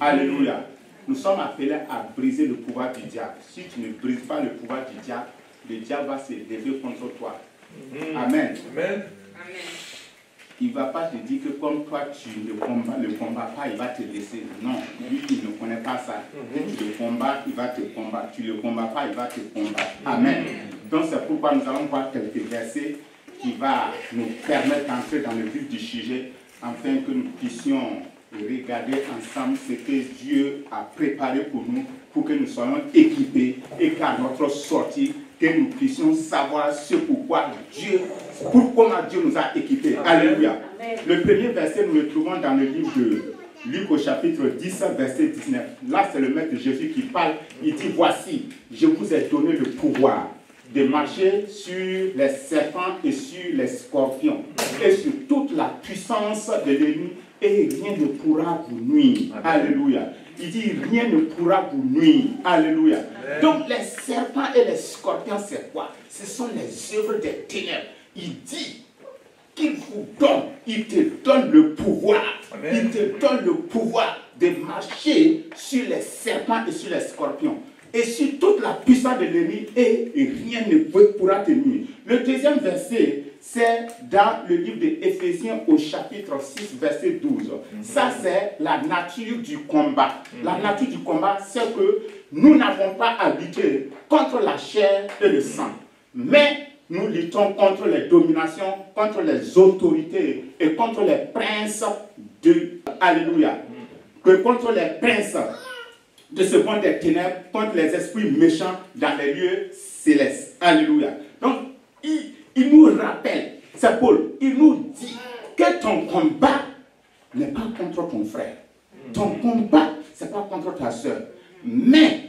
Alléluia. Nous sommes appelés à briser le pouvoir du diable. Si tu ne brises pas le pouvoir du diable, le diable va se lever contre toi. Amen. Amen. Il ne va pas te dire que comme toi tu ne le combats pas, il va te laisser. Non, lui il ne connaît pas ça. Si tu le combats, il va te combattre. Tu ne le combats pas, il va te combattre. Amen. Donc c'est pourquoi nous allons voir quelques versets qui vont nous permettre d'entrer dans le vif du sujet, afin que nous puissions regarder ensemble ce que Dieu a préparé pour nous, pour que nous soyons équipés et qu'à notre sortie, que nous puissions savoir ce pourquoi comment Dieu nous a équipés. Alléluia. Le premier verset, nous le trouvons dans le livre de Luc au chapitre 10, verset 19. Là, c'est le Maître Jésus qui parle. Il dit, voici, je vous ai donné le pouvoir de marcher sur les serpents et sur les scorpions et sur toute la puissance de l'ennemi, et rien ne pourra vous nuire. Alléluia. Il dit, rien ne pourra vous nuire. Alléluia. Donc, les serpents et les scorpions, c'est quoi? Ce sont les œuvres des ténèbres. Il dit qu'il vous donne, il te donne le pouvoir. Il te donne le pouvoir de marcher sur les serpents et sur les scorpions, et sur toute la puissance de l'ennemi, et rien ne pourra te nuire. Le deuxième verset, c'est dans le livre d'Éphésiens au chapitre 6, verset 12. Ça, c'est la nature du combat. La nature du combat, c'est que nous n'avons pas à lutter contre la chair et le sang, mais nous luttons contre les dominations, contre les autorités et contre les princes de... Alléluia. Contre les princes de ce monde des ténèbres, contre les esprits méchants dans les lieux célestes. Alléluia. Donc, il nous rappelle, c'est Paul, il nous dit que ton combat n'est pas contre ton frère. Ton combat, ce n'est pas contre ta soeur. Mais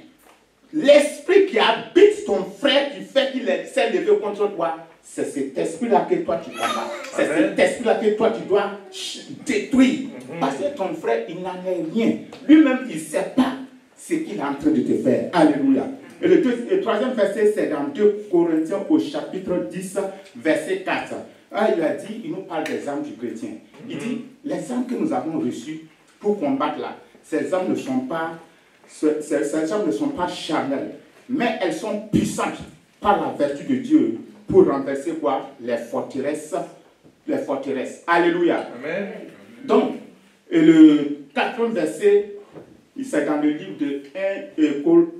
l'esprit qui habite ton frère, qui fait qu'il s'est levé contre toi, c'est cet esprit-là que toi tu combats. C'est cet esprit-là que toi tu dois détruire. Parce que ton frère, il n'en est rien. Lui-même, il ne sait pas ce qu'il est en train de te faire. Alléluia. Et le troisième verset, c'est dans 2 Corinthiens au chapitre 10, verset 4. Ah, il a dit, il nous parle des armes du chrétien. Il dit, les armes que nous avons reçues pour combattre là, ces armes ne sont pas charnelles, mais elles sont puissantes par la vertu de Dieu pour renverser quoi? Les forteresses. Alléluia. Amen. Donc, le quatrième verset, c'est dans le livre de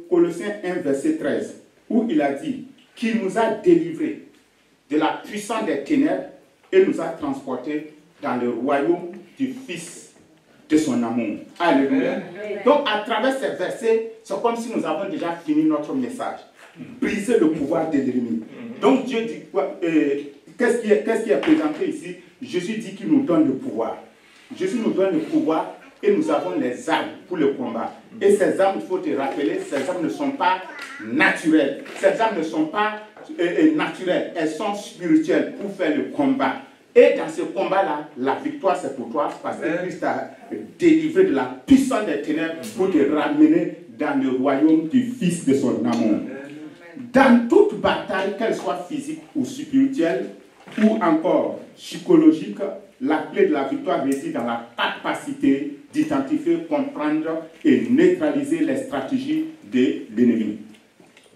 Colossiens 1, verset 13, où il a dit qu'il nous a délivrés de la puissance des ténèbres et nous a transportés dans le royaume du Fils de son amour. Alléluia. Donc, à travers ces versets, c'est comme si nous avons déjà fini notre message. Briser le pouvoir de l'ennemi. Donc, Dieu dit quoi? Qu'est-ce qui est présenté ici? Jésus dit qu'il nous donne le pouvoir. Jésus nous donne le pouvoir et nous avons les armes pour le combat. Et ces armes, il faut te rappeler, ces armes ne sont pas naturelles. Ces armes ne sont pas naturelles, elles sont spirituelles pour faire le combat. Et dans ce combat-là, la victoire c'est pour toi, parce que Christ t'a délivré de la puissance des ténèbres pour te ramener dans le royaume du Fils de son amour. Dans toute bataille, qu'elle soit physique ou spirituelle, ou encore psychologique, la clé de la victoire réside dans la capacité d'identifier, comprendre et neutraliser les stratégies de l'ennemi.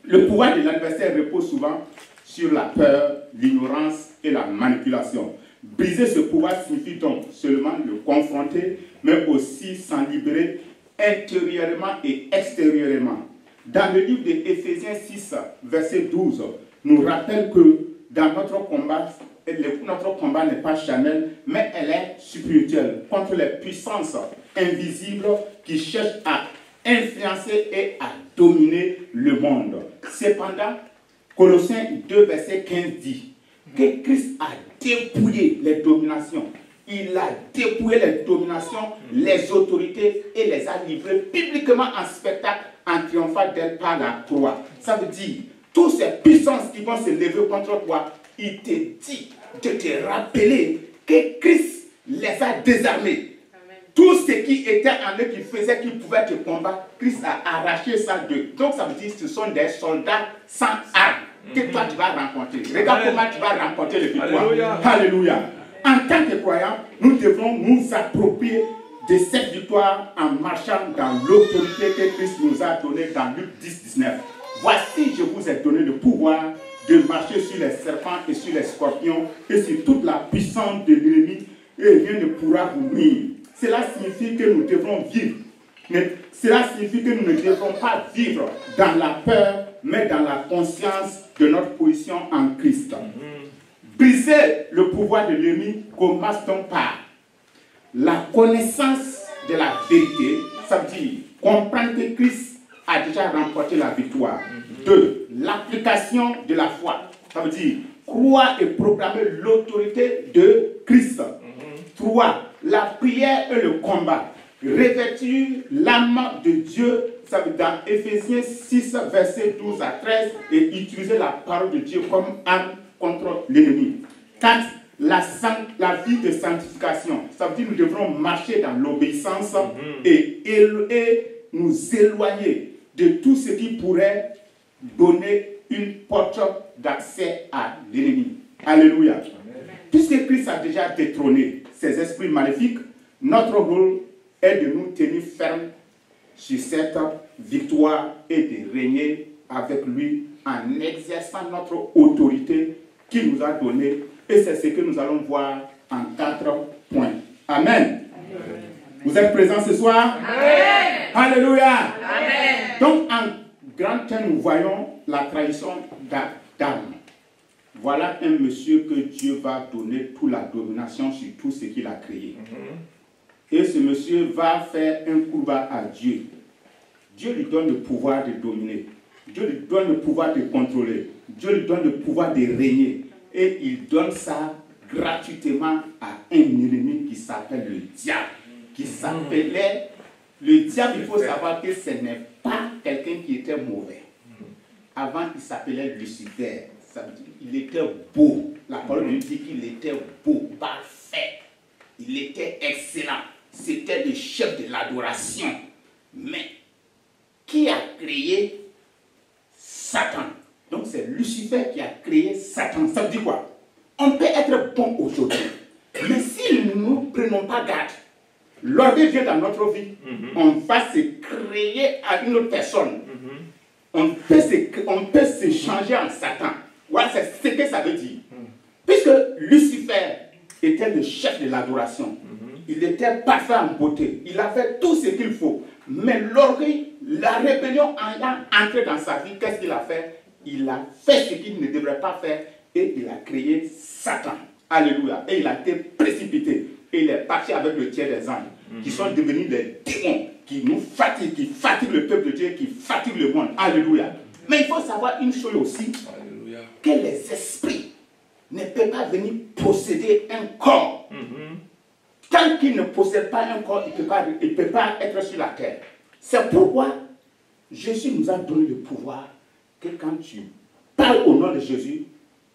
Le pouvoir de l'adversaire repose souvent sur la peur, l'ignorance et la manipulation. Briser ce pouvoir signifie donc seulement le confronter, mais aussi s'en libérer intérieurement et extérieurement. Dans le livre d'Éphésiens 6, verset 12, nous rappelle que dans notre combat n'est pas charnel, mais elle est spirituelle, contre les puissances invisibles qui cherchent à influencer et à dominer le monde. Cependant, Colossiens 2, verset 15 dit que Christ a dépouillé les dominations. Il a dépouillé les dominations, les autorités et les a livrées publiquement en spectacle, en triomphant d'elle par la croix. Ça veut dire, toutes ces puissances qui vont se lever contre toi, il te dit de te rappeler que Christ les a désarmés. Amen. Tout ce qui était en eux, qui faisait qu'ils pouvaient te combattre, Christ a arraché ça d'eux. Donc ça veut dire que ce sont des soldats sans armes que toi tu vas rencontrer. Regarde comment tu vas rencontrer les victoires. Alléluia. Alléluia. En tant que croyants, nous devons nous approprier de cette victoire en marchant dans l'autorité que Christ nous a donnée dans Luc 10, 19. Voici, je vous ai donné le pouvoir de marcher sur les serpents et sur les scorpions et sur toute la puissance de l'ennemi et rien ne pourra vous nuire. Cela signifie que nous devrons vivre. Mais cela signifie que nous ne devrons pas vivre dans la peur, mais dans la conscience de notre position en Christ. Briser le pouvoir de l'ennemi commence donc par la connaissance de la vérité, ça veut dire comprendre que Christ a déjà remporté la victoire. 2. L'application de la foi, ça veut dire croire et proclamer l'autorité de Christ. 3. La prière et le combat. Revêtir l'âme de Dieu, ça veut dire dans Éphésiens 6, versets 12 à 13, et utiliser la parole de Dieu comme arme contre l'ennemi. 4. La vie de sanctification, ça veut dire que nous devrons marcher dans l'obéissance et nous éloigner de tout ce qui pourrait donner une porte d'accès à l'ennemi. Alléluia. Puisque Christ a déjà détrôné ces esprits maléfiques, notre rôle est de nous tenir fermes sur cette victoire et de régner avec lui en exerçant notre autorité qu'il nous a donnée. Et c'est ce que nous allons voir en 4 points. Amen. Vous êtes présents ce soir? Amen. Alléluia. Amen. Donc, en grand thème, nous voyons la trahison d'Adam. Voilà un monsieur que Dieu va donner toute la domination sur tout ce qu'il a créé. Et ce monsieur va faire un combat à Dieu. Dieu lui donne le pouvoir de dominer. Dieu lui donne le pouvoir de contrôler. Dieu lui donne le pouvoir de régner. Et il donne ça gratuitement à un ennemi qui s'appelle le diable. Qui s'appelait... Le diable, il faut savoir que ce n'est pas quelqu'un qui était mauvais. Avant, il s'appelait Lucifer. Ça veut dire, il était beau. La parole lui dit qu'il était beau, parfait. Il était excellent. C'était le chef de l'adoration. Mais qui a créé Satan? Donc c'est Lucifer qui a créé Satan. Ça veut dire quoi? On peut être bon aujourd'hui, mais si nous ne prenons pas garde, l'orgueil vient dans notre vie, on va se créer à une autre personne. On peut se changer en Satan. Voilà, c'est ce que ça veut dire. Puisque Lucifer était le chef de l'adoration, il était parfait en beauté, il avait tout ce qu'il faut. Mais l'orgueil, la rébellion ayant entré dans sa vie, qu'est-ce qu'il a fait? Il a fait ce qu'il ne devrait pas faire et il a créé Satan. Alléluia. Et il a été précipité. Et il est parti avec le tiers des anges, qui sont devenus des démons, qui nous fatiguent, qui fatiguent le peuple de Dieu, qui fatiguent le monde. Alléluia. Mais il faut savoir une chose aussi, Alléluia, que les esprits ne peuvent pas venir posséder un corps. Tant qu'ils ne possèdent pas un corps, il ne peut pas être sur la terre. C'est pourquoi Jésus nous a donné le pouvoir que quand tu parles au nom de Jésus,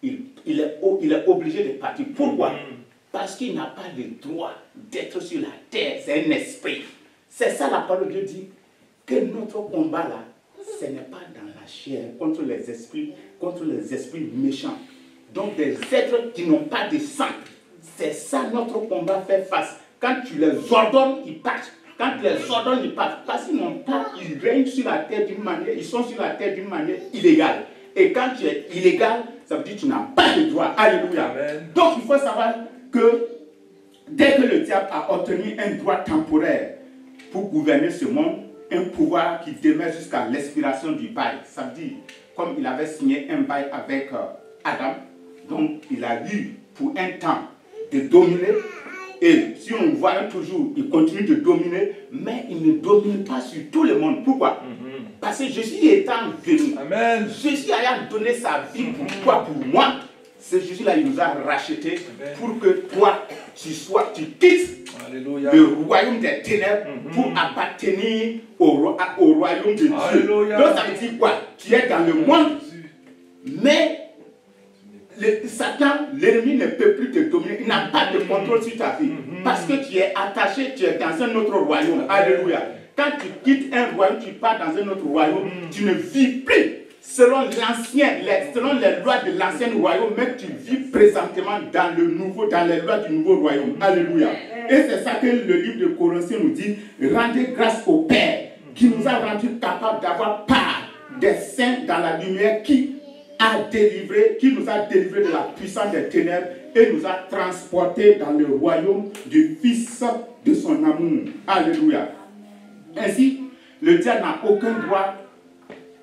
il est obligé de partir. Pourquoi? Parce qu'il n'a pas le droit d'être sur la terre. C'est un esprit. C'est ça la parole de Dieu dit, que notre combat là, ce n'est pas dans la chair, contre les esprits méchants. Donc des êtres qui n'ont pas de sang. C'est ça notre combat fait face. Quand tu les ordonnes, ils partent. Quand tu les ordonnes, ils partent. Parce qu'ils n'ont pas, ils règnent sur la terre d'une manière, ils sont sur la terre d'une manière illégale. Et quand tu es illégal, ça veut dire que tu n'as pas de droit. Alléluia. Amen. Donc il faut savoir que dès que le diable a obtenu un droit temporaire pour gouverner ce monde, un pouvoir qui demeure jusqu'à l'expiration du bail, ça veut dire, comme il avait signé un bail avec Adam, donc il a eu pour un temps de dominer, et si on voit toujours, il continue de dominer, mais il ne domine pas sur tout le monde. Pourquoi? Parce que Jésus étant venu, Amen, Jésus ayant donné sa vie pour toi, pour moi, c'est Jésus-là, il nous a rachetés pour que toi, tu quittes Alléluia, le royaume des ténèbres pour appartenir au royaume de Dieu. Alléluia. Donc ça veut dire quoi? Tu es dans le monde, mais Satan, l'ennemi ne peut plus te dominer. Il n'a pas de contrôle sur ta vie. Parce que tu es attaché, tu es dans un autre royaume. Alléluia. Quand tu quittes un royaume, tu pars dans un autre royaume, tu ne vis plus selon les lois de l'ancien royaume, mais tu vis présentement dans les lois du nouveau royaume. Alléluia. Et c'est ça que le livre de Corinthiens nous dit, rendez grâce au Père qui nous a rendus capables d'avoir part des saints dans la lumière, qui nous a délivrés de la puissance des ténèbres et nous a transportés dans le royaume du Fils de son amour. Alléluia. Ainsi, le diable n'a aucun droit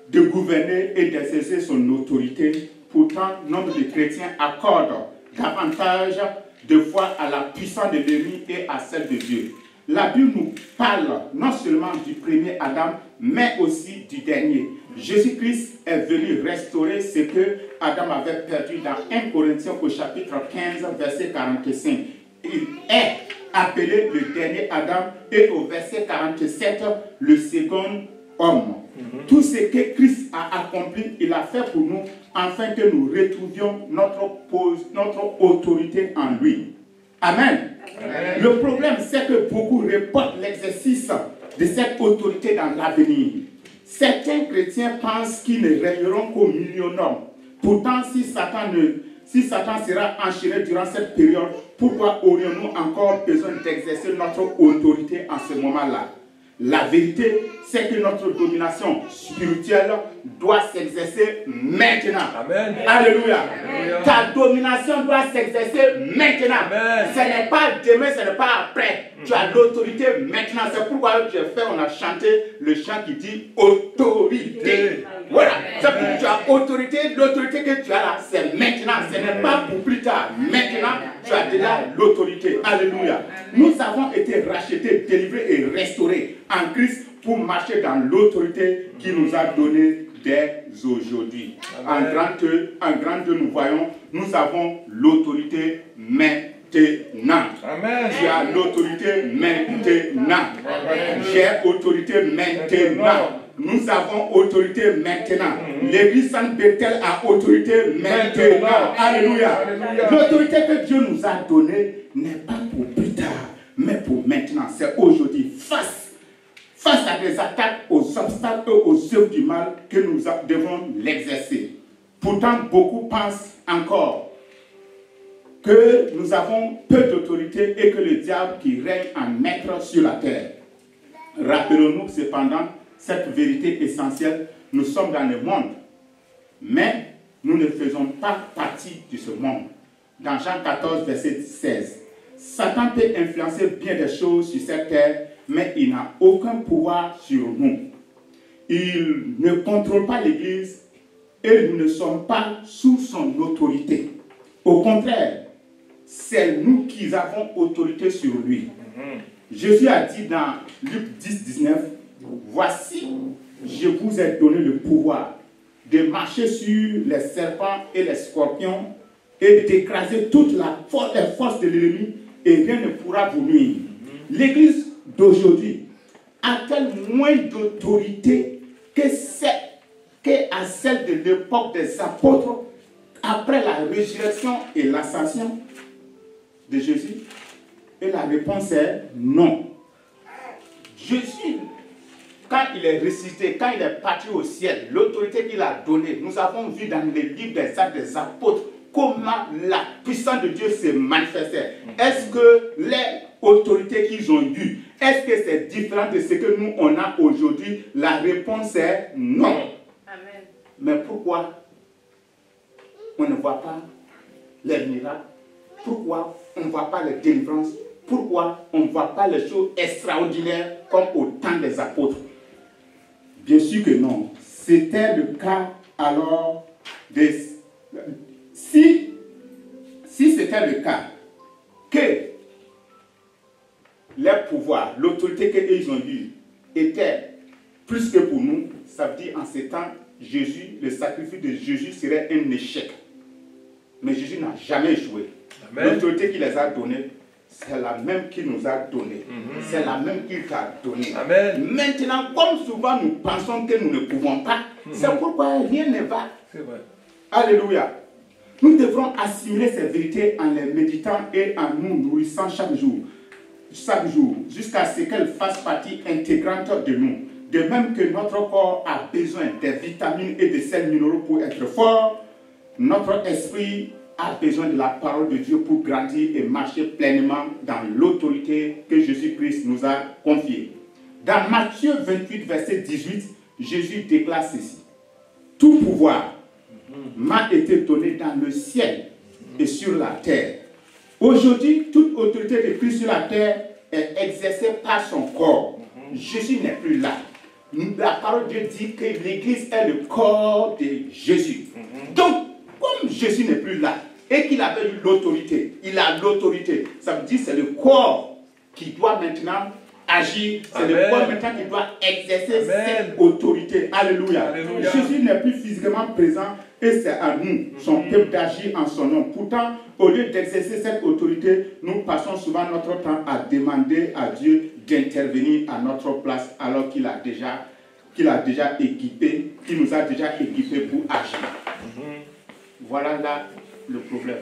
de gouverner et d'exercer son autorité. Pourtant, nombre de chrétiens accordent davantage de foi à la puissance de l'ennemi et à celle de Dieu. La Bible nous parle non seulement du premier Adam, mais aussi du dernier. Jésus-Christ est venu restaurer ce que Adam avait perdu dans 1 Corinthiens au chapitre 15, verset 45. Il est appelé le dernier Adam et au verset 47, le second homme. Tout ce que Christ a accompli, il a fait pour nous, afin que nous retrouvions notre autorité en lui. Amen. Amen. Le problème, c'est que beaucoup reportent l'exercice de cette autorité dans l'avenir. Certains chrétiens pensent qu'ils ne régneront qu'au millénaire. Pourtant, si Satan sera enchaîné durant cette période, pourquoi aurions-nous encore besoin d'exercer notre autorité en ce moment-là? La vérité, c'est que notre domination spirituelle doit s'exercer maintenant. Amen. Alléluia. Amen. Ta domination doit s'exercer maintenant. Amen. Ce n'est pas demain, ce n'est pas après. Tu as l'autorité maintenant. C'est pourquoi on a chanté le chant qui dit autorité. Voilà. C'est pour que tu as autorité. L'autorité que tu as là, c'est maintenant. Ce n'est pas pour plus tard. Maintenant, tu as déjà l'autorité. Alléluia. Nous avons été rachetés, délivrés et restaurés en Christ pour marcher dans l'autorité qu'il nous a donnée dès aujourd'hui. En grand Dieu, nous voyons, nous avons l'autorité maintenant. Amen. Tu as l'autorité maintenant. J'ai autorité maintenant. Nous avons autorité maintenant. L'église Sainte Bethel a autorité maintenant. Alléluia. L'autorité que Dieu nous a donnée n'est pas pour plus tard, mais pour maintenant. C'est aujourd'hui. Face à des attaques, aux obstacles, aux œuvres du mal, que nous devons l'exercer. Pourtant, beaucoup pensent encore que nous avons peu d'autorité et que le diable qui règne en maître sur la terre. Rappelons-nous cependant cette vérité essentielle. Nous sommes dans le monde, mais nous ne faisons pas partie de ce monde. Dans Jean 14, verset 16, Satan peut influencer bien des choses sur cette terre, mais il n'a aucun pouvoir sur nous. Il ne contrôle pas l'Église et nous ne sommes pas sous son autorité. Au contraire, c'est nous qui avons autorité sur lui. Jésus a dit dans Luc 10, 19, « Voici, je vous ai donné le pouvoir de marcher sur les serpents et les scorpions et d'écraser toute la force de l'ennemi et rien ne pourra vous nuire. » L'Église d'aujourd'hui a-t-elle moins d'autorité qu'à celle de l'époque des apôtres après la résurrection et l'ascension de Jésus? Et la réponse est non. Jésus, quand il est ressuscité, quand il est parti au ciel, l'autorité qu'il a donnée, nous avons vu dans les livres des Actes des Apôtres comment la puissance de Dieu s'est manifestée. Est-ce que les autorités qu'ils ont eues, est-ce que c'est différent de ce que nous on a aujourd'hui? La réponse est non. Amen. Mais pourquoi on ne voit pas les miracles? Pourquoi on ne voit pas les délivrances? Pourquoi on ne voit pas les choses extraordinaires comme au temps des apôtres? Bien sûr que non. C'était le cas alors si c'était le cas que les pouvoirs, l'autorité qu'ils ont eue était plus que pour nous, ça veut dire en ces temps, Jésus, le sacrifice de Jésus serait un échec. Mais Jésus n'a jamais échoué. L'autorité qu'il les a donnée, c'est la même qu'il nous a donnée. C'est la même qu'il t'a donnée. Amen. Maintenant, comme souvent nous pensons que nous ne pouvons pas, c'est pourquoi rien ne va. C'est vrai. Alléluia. Nous devrons assimiler ces vérités en les méditant et en nous nourrissant chaque jour, jusqu'à ce qu'elles fassent partie intégrante de nous. De même que notre corps a besoin des vitamines et des sels minéraux pour être fort, notre esprit a besoin de la parole de Dieu pour grandir et marcher pleinement dans l'autorité que Jésus-Christ nous a confiée. Dans Matthieu 28, verset 18, Jésus déclare ceci. Tout pouvoir m'a été donné dans le ciel et sur la terre. Aujourd'hui, toute autorité de Christ sur la terre est exercée par son corps. Jésus n'est plus là. La parole de Dieu dit que l'Église est le corps de Jésus. Donc, comme Jésus n'est plus là et qu'il avait eu l'autorité, il a l'autorité. Ça veut dire que c'est le corps qui doit maintenant agir. C'est le corps maintenant qui doit exercer cette autorité. Alléluia. Alléluia. Jésus n'est plus physiquement présent et c'est à nous, son peuple, d'agir en son nom. Pourtant, au lieu d'exercer cette autorité, nous passons souvent notre temps à demander à Dieu d'intervenir à notre place alors qu'il a déjà équipé, qu'il nous a déjà équipés pour agir. Voilà là le problème.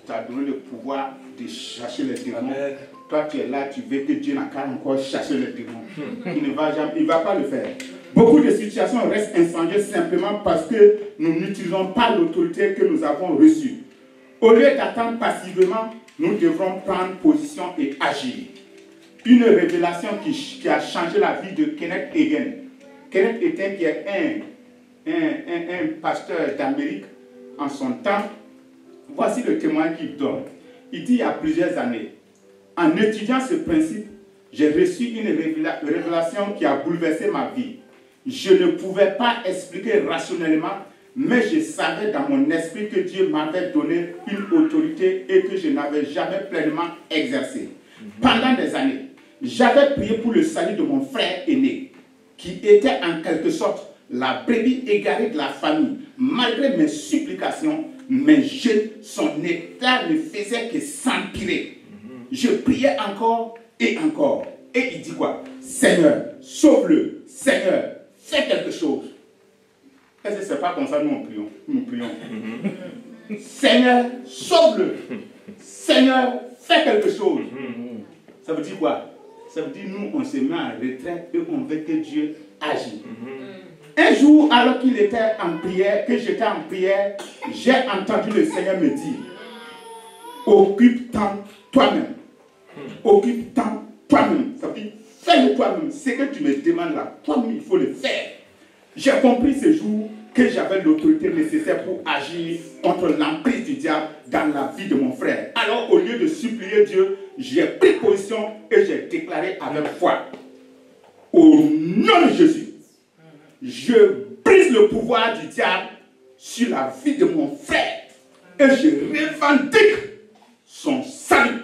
Tu as donné le pouvoir de chasser les démons. Amen. Toi, tu es là, tu veux que Dieu n'a qu'à encore chasser les démons. Il ne va pas le faire. Beaucoup de situations restent incendiées simplement parce que nous n'utilisons pas l'autorité que nous avons reçue. Au lieu d'attendre passivement, nous devrons prendre position et agir. Une révélation qui a changé la vie de Kenneth Hagin. Kenneth Hagin qui est un pasteur d'Amérique en son temps. Voici le témoin qu'il donne. Il dit il y a plusieurs années, en étudiant ce principe, j'ai reçu une révélation qui a bouleversé ma vie. Je ne pouvais pas expliquer rationnellement, mais je savais dans mon esprit que Dieu m'avait donné une autorité et que je n'avais jamais pleinement exercée. Pendant des années, j'avais prié pour le salut de mon frère aîné, qui était en quelque sorte la brebis égarée de la famille. Malgré mes supplications, mes jeûnes, son état ne faisait que s'empirer. Je priais encore et encore. Et il dit quoi? Seigneur, sauve-le. Seigneur, fais quelque chose. Est-ce que ce n'est pas comme ça nous prions? Nous prions. Seigneur, sauve-le. Seigneur, fais quelque chose. Ça veut dire quoi? Ça veut dire nous, on se met en retraite et on veut que Dieu agisse. Un jour, alors qu'il était en prière, que j'étais en prière, j'ai entendu le Seigneur me dire, occupe-t'en toi-même. Occupe-t'en toi-même. Ça veut dire, fais-le toi-même. Ce que tu me demandes là, toi-même, il faut le faire. J'ai compris ce jour que j'avais l'autorité nécessaire pour agir contre l'emprise du diable dans la vie de mon frère. Alors, au lieu de supplier Dieu, j'ai pris position et j'ai déclaré avec foi, au nom de Jésus, je brise le pouvoir du diable sur la vie de mon frère et je revendique son salut.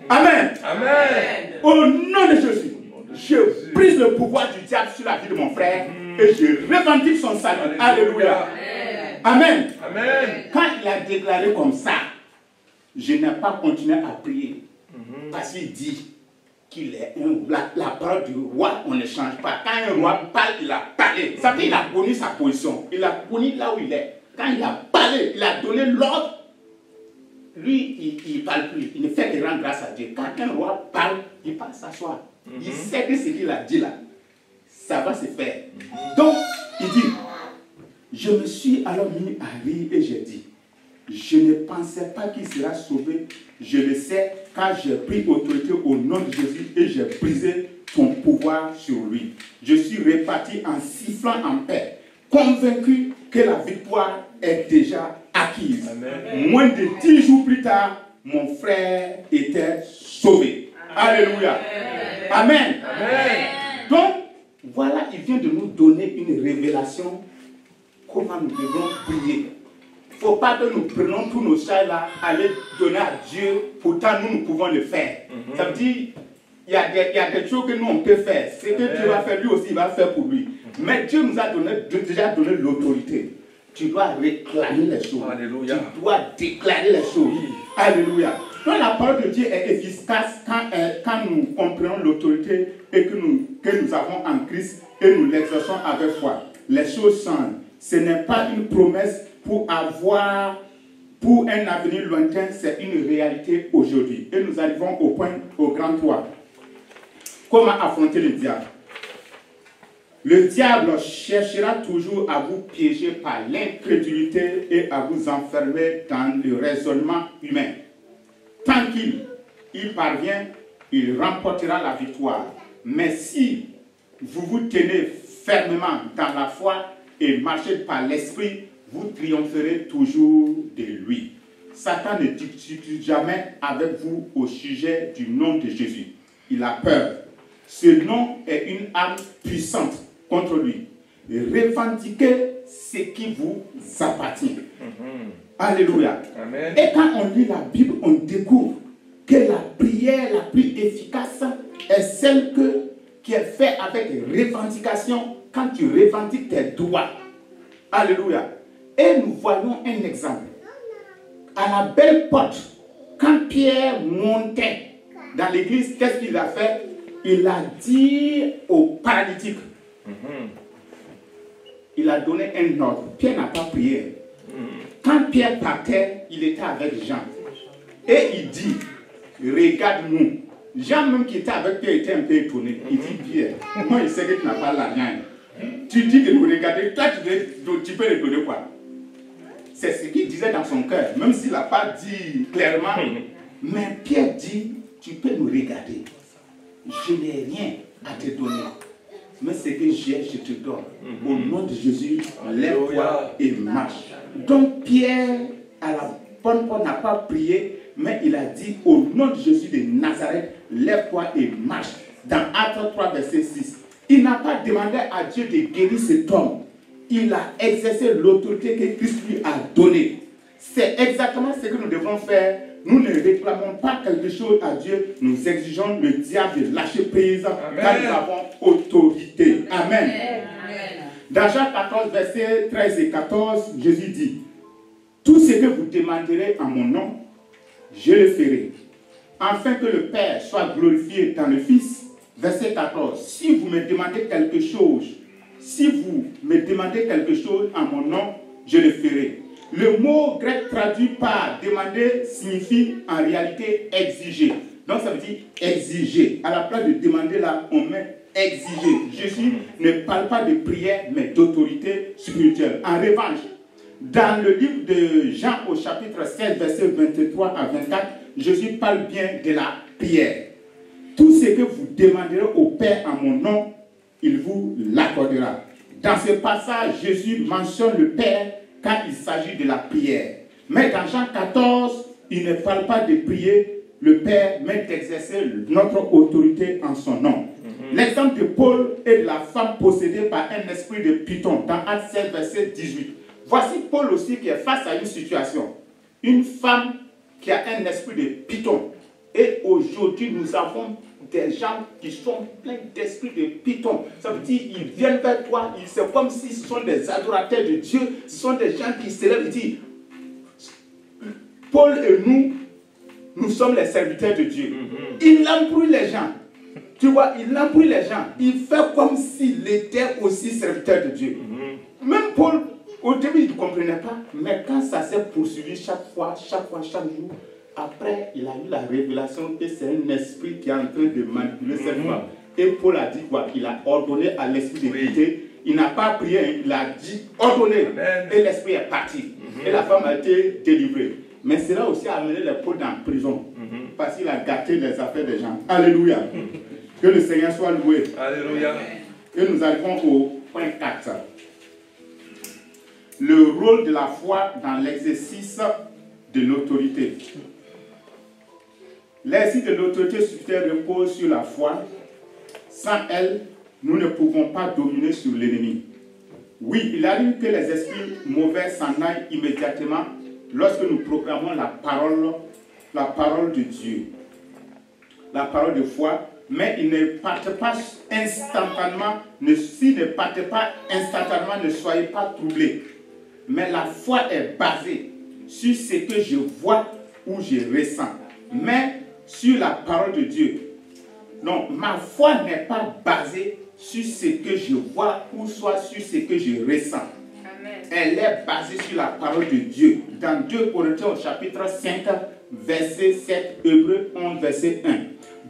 Amen. Amen. Au nom de Jésus, je brise le pouvoir du diable sur la vie de mon frère et je revendique son salut. Alléluia. Amen. Amen. Quand il a déclaré comme ça, je n'ai pas continué à prier parce qu'il dit qu'il est la parole du roi, on ne change pas. Quand un roi parle, il a parlé. Ça veut dire qu'il a connu sa position. Il a connu là où il est. Quand il a parlé, il a donné l'ordre. Lui, il ne parle plus. Il ne fait que rendre grâce à Dieu. Quand un roi parle, il part s'asseoir. Il sait que ce qu'il a dit là, ça va se faire. Donc, il dit, je me suis alors mis à rire et j'ai dit, je ne pensais pas qu'il sera sauvé. Je le sais car j'ai pris autorité au nom de Jésus et j'ai brisé son pouvoir sur lui. Je suis reparti en sifflant en paix, convaincu que la victoire est déjà acquise. Amen. Moins de 10 jours plus tard, mon frère était sauvé. Alléluia. Amen. Amen. Donc, voilà, il vient de nous donner une révélation comment nous devons prier. Il ne faut pas que nous prenions tous nos chats là, aller donner à Dieu, pourtant nous pouvons le faire. Ça veut dire, il y a des choses que nous on peut faire. Ce que Dieu va faire, lui aussi il va faire pour lui. Mais Dieu nous a déjà donné l'autorité. Tu dois réclamer les choses. Alléluia. Tu dois déclarer les choses. Alléluia. Donc la parole de Dieu est efficace quand nous comprenons l'autorité et que nous avons en Christ et nous l'exerçons avec foi. Les choses changent. Ce n'est pas une promesse pour un avenir lointain, c'est une réalité aujourd'hui. Et nous arrivons au grand 3. Comment affronter le diable? Le diable cherchera toujours à vous piéger par l'incrédulité et à vous enfermer dans le raisonnement humain. Tant qu'il y parvient, il remportera la victoire. Mais si vous vous tenez fermement dans la foi et marchez par l'esprit, vous triompherez toujours de lui. Satan ne discute jamais avec vous au sujet du nom de Jésus. Il a peur. Ce nom est une arme puissante contre lui. Revendiquez ce qui vous appartient. Alléluia. Amen. Et quand on lit la Bible, on découvre que la prière la plus efficace est celle qui est faite avec revendication, quand tu revendiques tes droits. Alléluia. Et nous voyons un exemple. À la belle porte, quand Pierre montait dans l'église, qu'est-ce qu'il a fait? Il a dit au paralytique, il a donné un ordre. Pierre n'a pas prié. Quand Pierre partait, il était avec Jean. Et il dit, regarde-nous. Jean même qui était avec Pierre était un peu étonné. Il dit, Pierre, moi je sais que tu n'as pas l'argent. Tu dis de nous regarder, toi tu peux le donner quoi? C'est ce qu'il disait dans son cœur, même s'il n'a pas dit clairement. Mais Pierre dit, tu peux nous regarder. Je n'ai rien à te donner. Mais ce que j'ai, je te donne. Au nom de Jésus, lève-toi et marche. Donc Pierre, à la bonne porte, n'a pas prié, mais il a dit, au nom de Jésus de Nazareth, lève-toi et marche. Dans Actes 3, verset 6. Il n'a pas demandé à Dieu de guérir cet homme. Il a exercé l'autorité que Christ lui a donnée. C'est exactement ce que nous devons faire. Nous ne réclamons pas quelque chose à Dieu. Nous exigeons le diable de lâcher prise car nous avons autorité. Amen. Amen. Dans Jean 14, versets 13 et 14, Jésus dit, tout ce que vous demanderez en mon nom, je le ferai, afin que le Père soit glorifié dans le Fils. Verset 14, si vous me demandez quelque chose, en mon nom, je le ferai. Le mot grec traduit par demander signifie en réalité exiger. Donc ça veut dire exiger. À la place de demander là, on met exiger. Jésus ne parle pas de prière, mais d'autorité spirituelle. En revanche, dans le livre de Jean au chapitre 16, verset 23 à 24, Jésus parle bien de la prière. Tout ce que vous demanderez au Père en mon nom, il vous l'accordera. Dans ce passage, Jésus mentionne le Père quand il s'agit de la prière. Mais dans Jean 14, il ne parle pas de prier le Père, mais d'exercer notre autorité en son nom. L'exemple de Paul et de la femme possédée par un esprit de python dans Actes 7, verset 18. Voici Paul aussi qui est face à une situation. Une femme qui a un esprit de python. Et aujourd'hui, nous avons des gens qui sont pleins d'esprit de python. Ça veut dire qu'ils viennent vers toi, c'est comme si ce sont des adorateurs de Dieu, ce sont des gens qui célèbrent. Ils disent, Paul et nous sommes les serviteurs de Dieu. Il embrouille les gens. Tu vois, il embrouille les gens. Il fait comme s'il était aussi serviteur de Dieu. Même Paul, au début, il ne comprenait pas. Mais quand ça s'est poursuivi chaque jour, après, il a eu la révélation que c'est un esprit qui est en train de manipuler cette femme. Et Paul a dit quoi? Il a ordonné à l'esprit de quitter. Il n'a pas prié, il a dit ordonné. Et l'esprit est parti. Et la femme a été délivrée. Mais cela aussi a amené les Paul dans la prison. Parce qu'il a gâté les affaires des gens. Alléluia. Que le Seigneur soit loué. Alléluia. Et nous arrivons au point 4. Le rôle de la foi dans l'exercice de l'autorité. L'exercice de l'autorité spirituelle repose sur la foi. Sans elle, nous ne pouvons pas dominer sur l'ennemi. Oui, il arrive que les esprits mauvais s'en aillent immédiatement lorsque nous proclamons la parole de Dieu, la parole de foi, mais ils ne partent pas instantanément. S'ils ne partent pas instantanément, ne soyez pas troublés. Mais la foi est basée sur ce que je vois ou je ressens, mais sur la parole de Dieu. Non, ma foi n'est pas basée sur ce que je vois ou soit sur ce que je ressens. Amen. Elle est basée sur la parole de Dieu. Dans 2 Corinthiens au chapitre 5, verset 7, Hébreux 11, verset 1.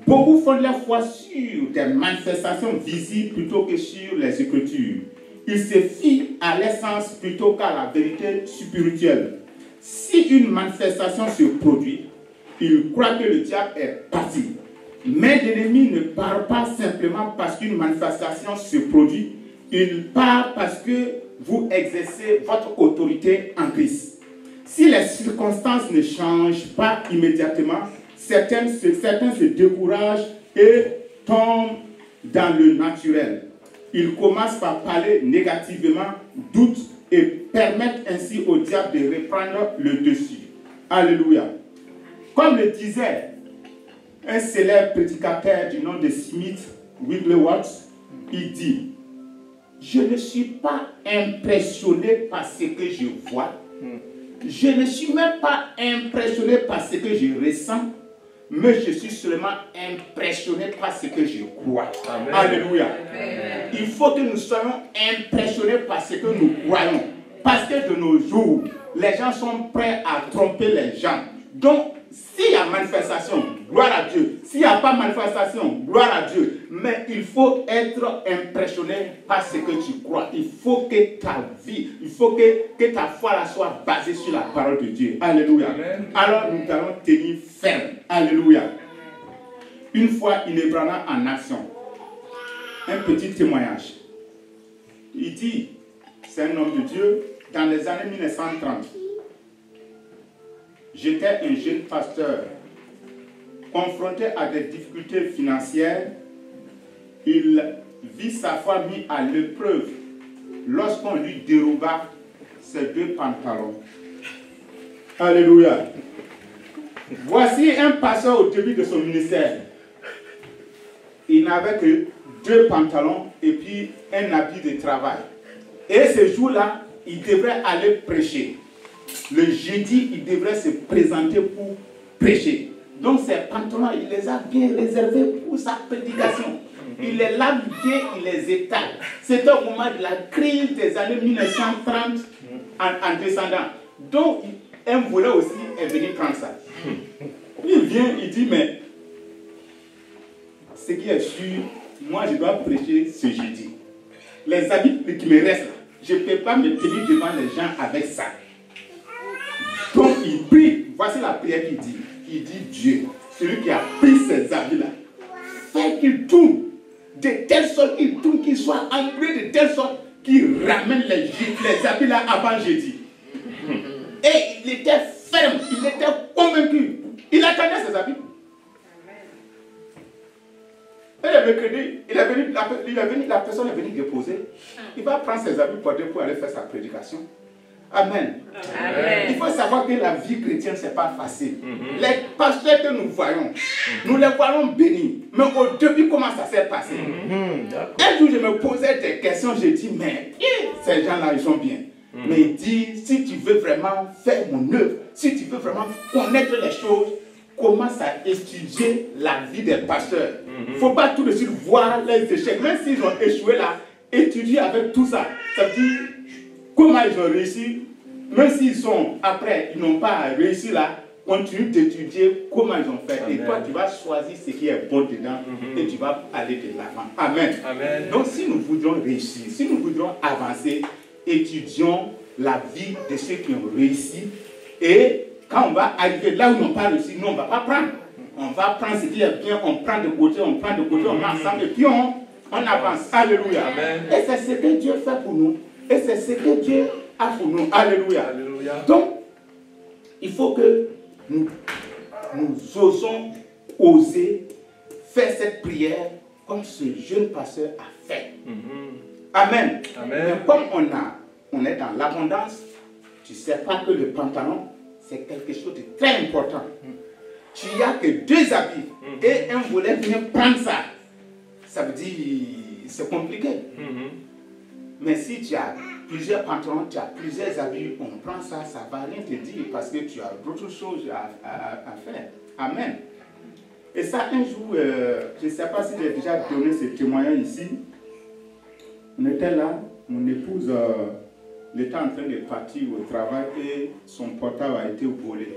Beaucoup font leur foi sur des manifestations visibles plutôt que sur les Écritures. Ils se fient à l'essence plutôt qu'à la vérité spirituelle. Si une manifestation se produit, ils croient que le diable est parti. Mais l'ennemi ne part pas simplement parce qu'une manifestation se produit. Il part parce que vous exercez votre autorité en Christ. Si les circonstances ne changent pas immédiatement, certains se découragent et tombent dans le naturel. Ils commencent par parler négativement, doutent et permettent ainsi au diable de reprendre le dessus. Alléluia. Comme le disait un célèbre prédicateur du nom de Smith Wigglesworth, il dit: je ne suis pas impressionné par ce que je vois. Je ne suis même pas impressionné par ce que je ressens, mais je suis seulement impressionné par ce que je crois. Amen. Alléluia. Amen. Il faut que nous soyons impressionnés par ce que nous croyons. Parce que de nos jours, les gens sont prêts à tromper les gens. Donc, s'il y a manifestation, gloire à Dieu. S'il n'y a pas manifestation, gloire à Dieu. Mais il faut être impressionné par ce que tu crois. Il faut que ta vie, il faut que ta foi là soit basée sur la parole de Dieu. Alléluia. Amen. Alors nous allons tenir ferme. Alléluia. Une fois, il est vraiment en action. Un petit témoignage. Il dit, c'est un homme de Dieu, dans les années 1930. J'étais un jeune pasteur confronté à des difficultés financières. Il vit sa foi mise à l'épreuve lorsqu'on lui déroba ses 2 pantalons. Alléluia. Voici un pasteur au début de son ministère. Il n'avait que 2 pantalons et puis un habit de travail. Et ce jour-là, il devrait aller prêcher. Le jeudi, il devrait se présenter pour prêcher. Donc ces pantalons, il les a bien réservés pour sa prédication. Il les lave bien, il les étale. C'était au moment de la crise des années 1930 en descendant. Donc un voleur aussi est venu prendre ça. Il vient, il dit, mais ce qui est sûr, moi je dois prêcher ce jeudi. Les habits qui me restent là, je ne peux pas me tenir devant les gens avec ça. Donc il prie, voici la prière qu'il dit. Il dit: Dieu, celui qui a pris ces habits-là, fait qu'il tourne de telle sorte qu'il tourne, qu'il soit englué de telle sorte qu'il ramène les habits-là avant jeudi. Et il était ferme, il était convaincu. Il attendait ses habits. Et le mercredi, la personne est venue déposer. Il va prendre ses habits portés pour aller faire sa prédication. Amen. Amen. Il faut savoir que la vie chrétienne, ce n'est pas facile. Les pasteurs que nous voyons, nous les voyons bénis. Mais au début, comment ça s'est passé? Un jour, je me posais des questions. Je dis, mais ces gens-là, ils sont bien. Mais il dit, si tu veux vraiment faire mon œuvre, si tu veux vraiment connaître les choses, commence à étudier la vie des pasteurs. Il ne faut pas tout de suite voir les échecs. Même s'ils ont échoué là, étudier avec tout ça. Ça veut dire comment ils ont réussi. Même s'ils sont, après, ils n'ont pas réussi là, continue d'étudier comment ils ont fait. Amen. Et toi, tu vas choisir ce qui est bon dedans et tu vas aller de l'avant. Amen. Amen. Donc, si nous voudrions réussir, si nous voudrions avancer, étudions la vie de ceux qui ont réussi. Et quand on va arriver là où on n'a pas réussi, nous, on ne va pas prendre. On va prendre ce qui est bien, on prend de côté, on met ensemble et puis on avance. Alléluia. Amen. Et c'est ce que Dieu fait pour nous. Et c'est ce que Dieu a pour nous. Alléluia. Alléluia. Donc, il faut que nous osons oser faire cette prière comme ce jeune pasteur a fait. Amen. Amen. Mais comme on est dans l'abondance, tu ne sais pas que le pantalon, c'est quelque chose de très important. Tu n'as que 2 habits et un volet vient prendre ça. Ça veut dire c'est compliqué. Mais si tu as plusieurs pantalons, tu as plusieurs habits, on prend ça, ça ne va rien te dire parce que tu as d'autres choses à faire. Amen. Et ça, un jour, je ne sais pas si j'ai déjà donné ce témoignage ici. On était là, mon épouse était en train de partir au travail et son portable a été volé.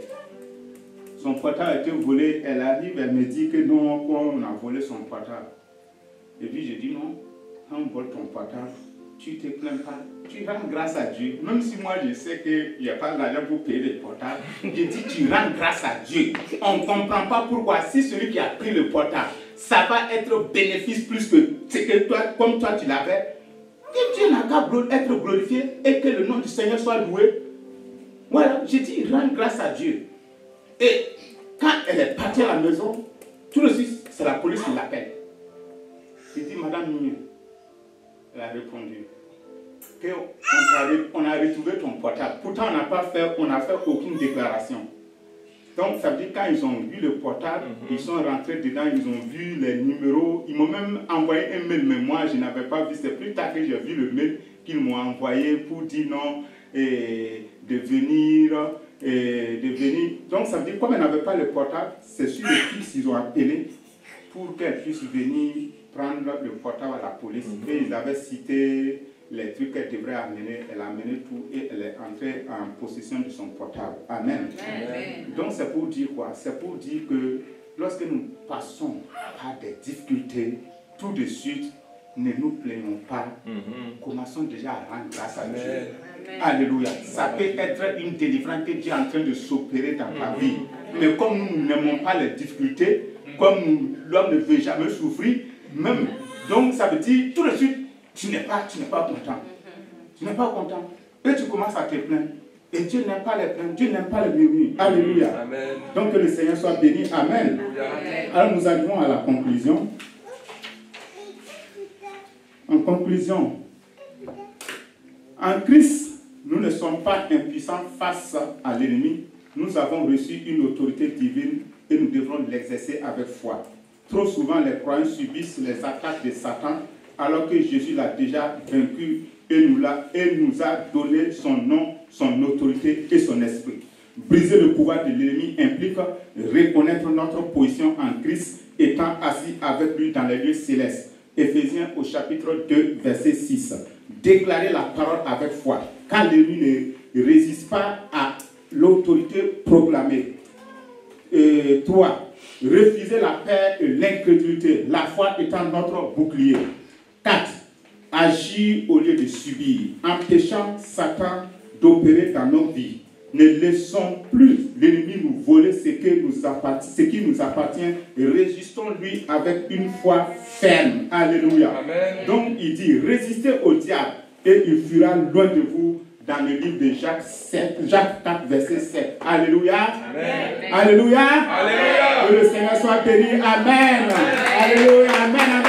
Son portable a été volé. Elle arrive, elle me dit que non, on a volé son portable. Et puis je dis non, quand on vole ton portable, tu ne te plains pas. Tu rends grâce à Dieu. Même si moi je sais qu'il n'y a pas d'argent pour payer le portable, je dis tu rends grâce à Dieu. On ne comprend pas pourquoi. Si celui qui a pris le portable, ça va être bénéfice plus que ce que toi, comme toi tu l'avais. Que Dieu n'a qu'à être glorifié et que le nom du Seigneur soit loué. Voilà, j'ai dit, rends grâce à Dieu. Et quand elle est partie à la maison, tout de suite, c'est la police qui l'appelle. J'ai dit, Madame Mignon, elle a répondu, qu'on a retrouvé ton portable. Pourtant, on n'a fait aucune déclaration. Donc, ça veut dire quand ils ont vu le portable, ils sont rentrés dedans, ils ont vu les numéros. Ils m'ont même envoyé un mail, mais moi, je n'avais pas vu. C'est plus tard que j'ai vu le mail qu'ils m'ont envoyé pour dire non, de venir. Donc, ça veut dire, comme elle n'avait pas le portable, c'est sur le fils, ils ont appelé pour qu'elle puisse venir prendre le portable à la police. Et ils avaient cité les trucs qu'elle devrait amener, elle a amené tout et elle est entrée en possession de son portable. Amen. Amen. Donc c'est pour dire quoi? C'est pour dire que lorsque nous passons par des difficultés, tout de suite, ne nous plaignons pas. Commençons déjà à rendre grâce à Dieu. Amen. Alléluia. Ça peut être une délivrance que Dieu est en train de s'opérer dans ta vie. Mais comme nous n'aimons pas les difficultés, comme l'homme ne veut jamais souffrir, même, donc ça veut dire tout de suite, tu n'es pas content. Tu n'es pas content. Et tu commences à te plaindre. Et Dieu n'aime pas les plaintes. Dieu n'aime pas les murmures. Alléluia. Amen. Donc que le Seigneur soit béni. Amen. Amen. Alors nous arrivons à la conclusion. En conclusion, en Christ, nous ne sommes pas impuissants face à l'ennemi. Nous avons reçu une autorité divine et nous devrons l'exercer avec foi. Trop souvent, les croyants subissent les attaques de Satan alors que Jésus l'a déjà vaincu et nous a donné son nom, son autorité et son esprit. Briser le pouvoir de l'ennemi implique reconnaître notre position en Christ étant assis avec lui dans les lieux célestes. Éphésiens au chapitre 2, verset 6. Déclarer la parole avec foi. Quand l'ennemi ne résiste pas à l'autorité proclamée. 3. Refuser la peur et l'incrédulité, la foi étant notre bouclier. 4. Agir au lieu de subir, empêchant Satan d'opérer dans nos vies. Ne laissons plus l'ennemi nous voler ce qui nous appartient et résistons-lui avec une foi ferme. Alléluia. Amen. Donc il dit, résistez au diable et il fuira loin de vous dans le livre de Jacques 4, verset 7. Alléluia. Amen. Alléluia. Alléluia. Que le Seigneur soit béni. Amen. Amen. Alléluia. Amen.